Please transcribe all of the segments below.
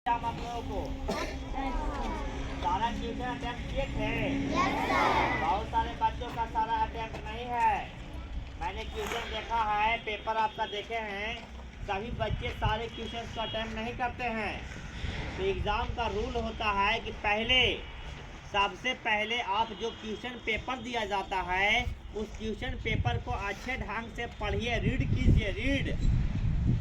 हम आप लोगों को सारा ट्यूशन अटेम्प्ट किए थे। बहुत सारे बच्चों का सारा अटेम्प्ट नहीं है। मैंने ट्यूशन देखा है, पेपर आपका देखे हैं, सभी बच्चे सारे ट्यूशन को अटेम्प्ट नहीं करते हैं। तो एग्ज़ाम का रूल होता है कि सबसे पहले आप जो ट्यूशन पेपर दिया जाता है उस ट्यूशन पेपर को अच्छे ढंग से पढ़िए, रीड कीजिए, रीड।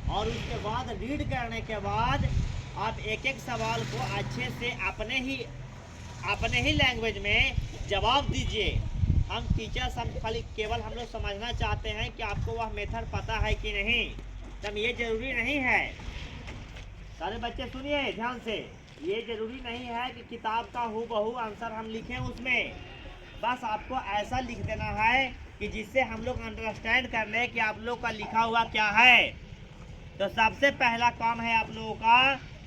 और उसके बाद रीड करने के बाद आप एक एक सवाल को अच्छे से अपने ही लैंग्वेज में जवाब दीजिए। हम टीचर्स केवल हम लोग समझना चाहते हैं कि आपको वह मेथड पता है कि नहीं। तब ये ज़रूरी नहीं है, सारे बच्चे सुनिए ध्यान से, ये ज़रूरी नहीं है कि किताब का हूबहू आंसर हम लिखें उसमें। बस आपको ऐसा लिख देना है कि जिससे हम लोग अंडरस्टैंड कर लें कि आप लोग का लिखा हुआ क्या है। तो सबसे पहला काम है आप लोगों का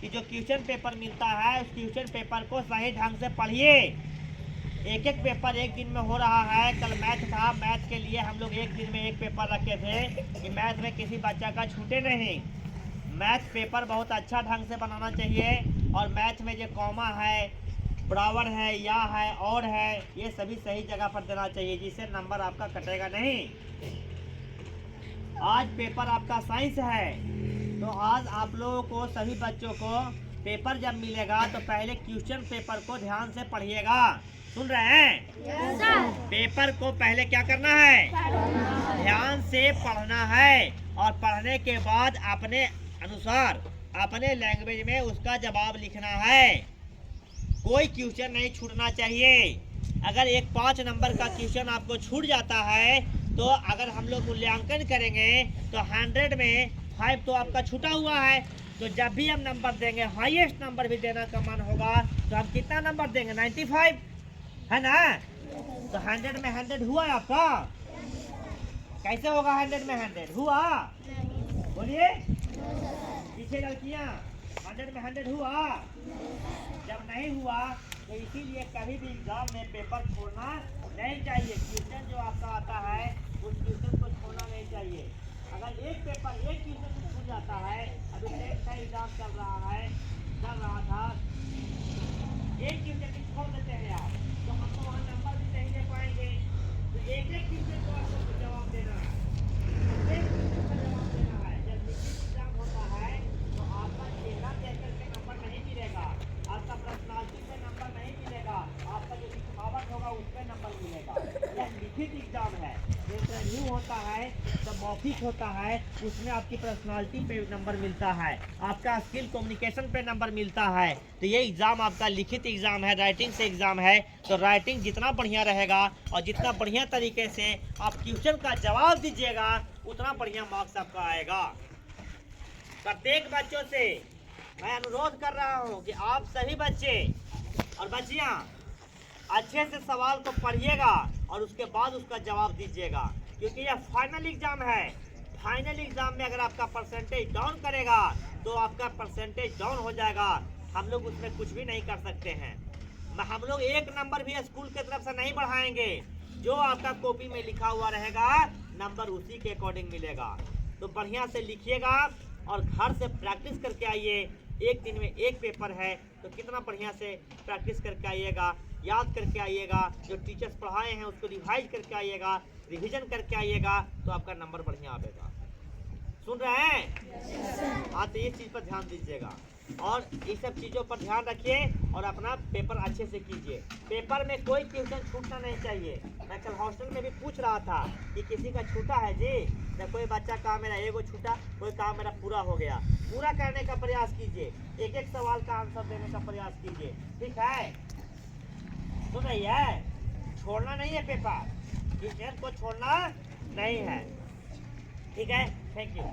कि जो क्वेश्चन पेपर मिलता है उस क्वेश्चन पेपर को सही ढंग से पढ़िए। एक एक पेपर एक दिन में हो रहा है। कल मैथ था, मैथ के लिए हम लोग एक दिन में एक पेपर रखे थे कि मैथ में किसी बच्चा का छूटे नहीं। मैथ पेपर बहुत अच्छा ढंग से बनाना चाहिए। और मैथ में जो कॉमा है, बराबर है, या है, और है, ये सभी सही जगह पर देना चाहिए, जिससे नंबर आपका कटेगा नहीं। आज पेपर आपका साइंस है, तो आज आप लोगों को सभी बच्चों को पेपर जब मिलेगा तो पहले क्वेश्चन पेपर को ध्यान से पढ़िएगा। सुन रहे हैं? Yes sir. पेपर को पहले क्या करना है? ध्यान से पढ़ना है और पढ़ने के बाद अपने अनुसार अपने लैंग्वेज में उसका जवाब लिखना है। कोई क्वेश्चन नहीं छूटना चाहिए। अगर एक 5 नंबर का क्वेश्चन आपको छूट जाता है तो अगर हम लोग मूल्यांकन करेंगे तो 100 में 5 तो आपका छूटा हुआ है। तो जब भी हम नंबर देंगे, हाईएस्ट नंबर भी देना का मन होगा, तो हम कितना नंबर देंगे? 95, है ना? तो 100 में 100 हुआ आपका? कैसे होगा 100 में 100 हुआ? बोलिए पीछे लड़कियाँ, 100 में 100 हुआ? जब नहीं हुआ तो इसीलिए कभी भी एग्जाम में पेपर छोड़ना नहीं चाहिए। क्वेश्चन जो आपका आता है उस क्वेश्चन को छोड़ना नहीं चाहिए। अगर एक पेपर एक क्वेश्चन से छूट जाता है, अभी टेस्ट का एग्जाम चल रहा था, एक क्वेश्चन भी छोड़ देते हैं आप, तो हमको वहाँ नंबर भी नहीं दे पाएंगे। तो एक एक क्वेश्चन को आपको जवाब देना है, एक क्वेश्चन का जवाब देना है। जब लिखित एग्जाम होता है तो आपका चेहरा देख करके नंबर नहीं मिलेगा, आपका पर्सनालिटी पे नंबर नहीं मिलेगा, आपका जो लिखावट होगा उस पर नंबर मिलेगा। यह लिखित एग्जाम है। इंटरव्यू होता है तो मौखिक होता है, उसमें आपकी पर्सनालिटी पे नंबर मिलता है, आपका स्किल कम्युनिकेशन पे नंबर मिलता है। तो ये एग्ज़ाम आपका लिखित एग्ज़ाम है, राइटिंग से एग्ज़ाम है। तो राइटिंग जितना बढ़िया रहेगा और जितना बढ़िया तरीके से आप क्वेश्चन का जवाब दीजिएगा उतना बढ़िया मार्क्स आपका आएगा। प्रत्येक बच्चों से मैं अनुरोध कर रहा हूँ कि आप सभी बच्चे और बच्चियाँ अच्छे से सवाल को पढ़िएगा और उसके बाद उसका जवाब दीजिएगा, क्योंकि यह फाइनल एग्जाम है। फाइनल एग्जाम में अगर आपका परसेंटेज डाउन करेगा तो आपका परसेंटेज डाउन हो जाएगा, हम लोग उसमें कुछ भी नहीं कर सकते हैं। हम लोग एक नंबर भी स्कूल की तरफ से नहीं बढ़ाएंगे, जो आपका कॉपी में लिखा हुआ रहेगा नंबर उसी के अकॉर्डिंग मिलेगा। तो बढ़िया से लिखिएगा और घर से प्रैक्टिस करके आइए। एक दिन में एक पेपर है तो कितना बढ़िया से प्रैक्टिस करके आइएगा, याद करके आइएगा, जो टीचर्स पढ़ाए हैं उसको रिवाइज करके आइएगा, रिवीजन करके आइएगा, तो आपका नंबर बढ़िया आएगा। सुन रहे हैं? हाँ, तो इस चीज़ पर ध्यान दीजिएगा और इस सब चीज़ों पर ध्यान रखिए और अपना पेपर अच्छे से कीजिए। पेपर में कोई क्वेश्चन छूटना नहीं चाहिए। मैं कल हॉस्टल में भी पूछ रहा था कि किसी का छूटा है जी? जब कोई बच्चा कहा मेरा एगो छूटा, कोई कहा मेरा पूरा हो गया। पूरा करने का प्रयास कीजिए, एक एक सवाल का आंसर देने का प्रयास कीजिए, ठीक है? सुन रही है? छोड़ना नहीं है पेपर, क्वेश्चन को छोड़ना नहीं है, ठीक है? Thank you.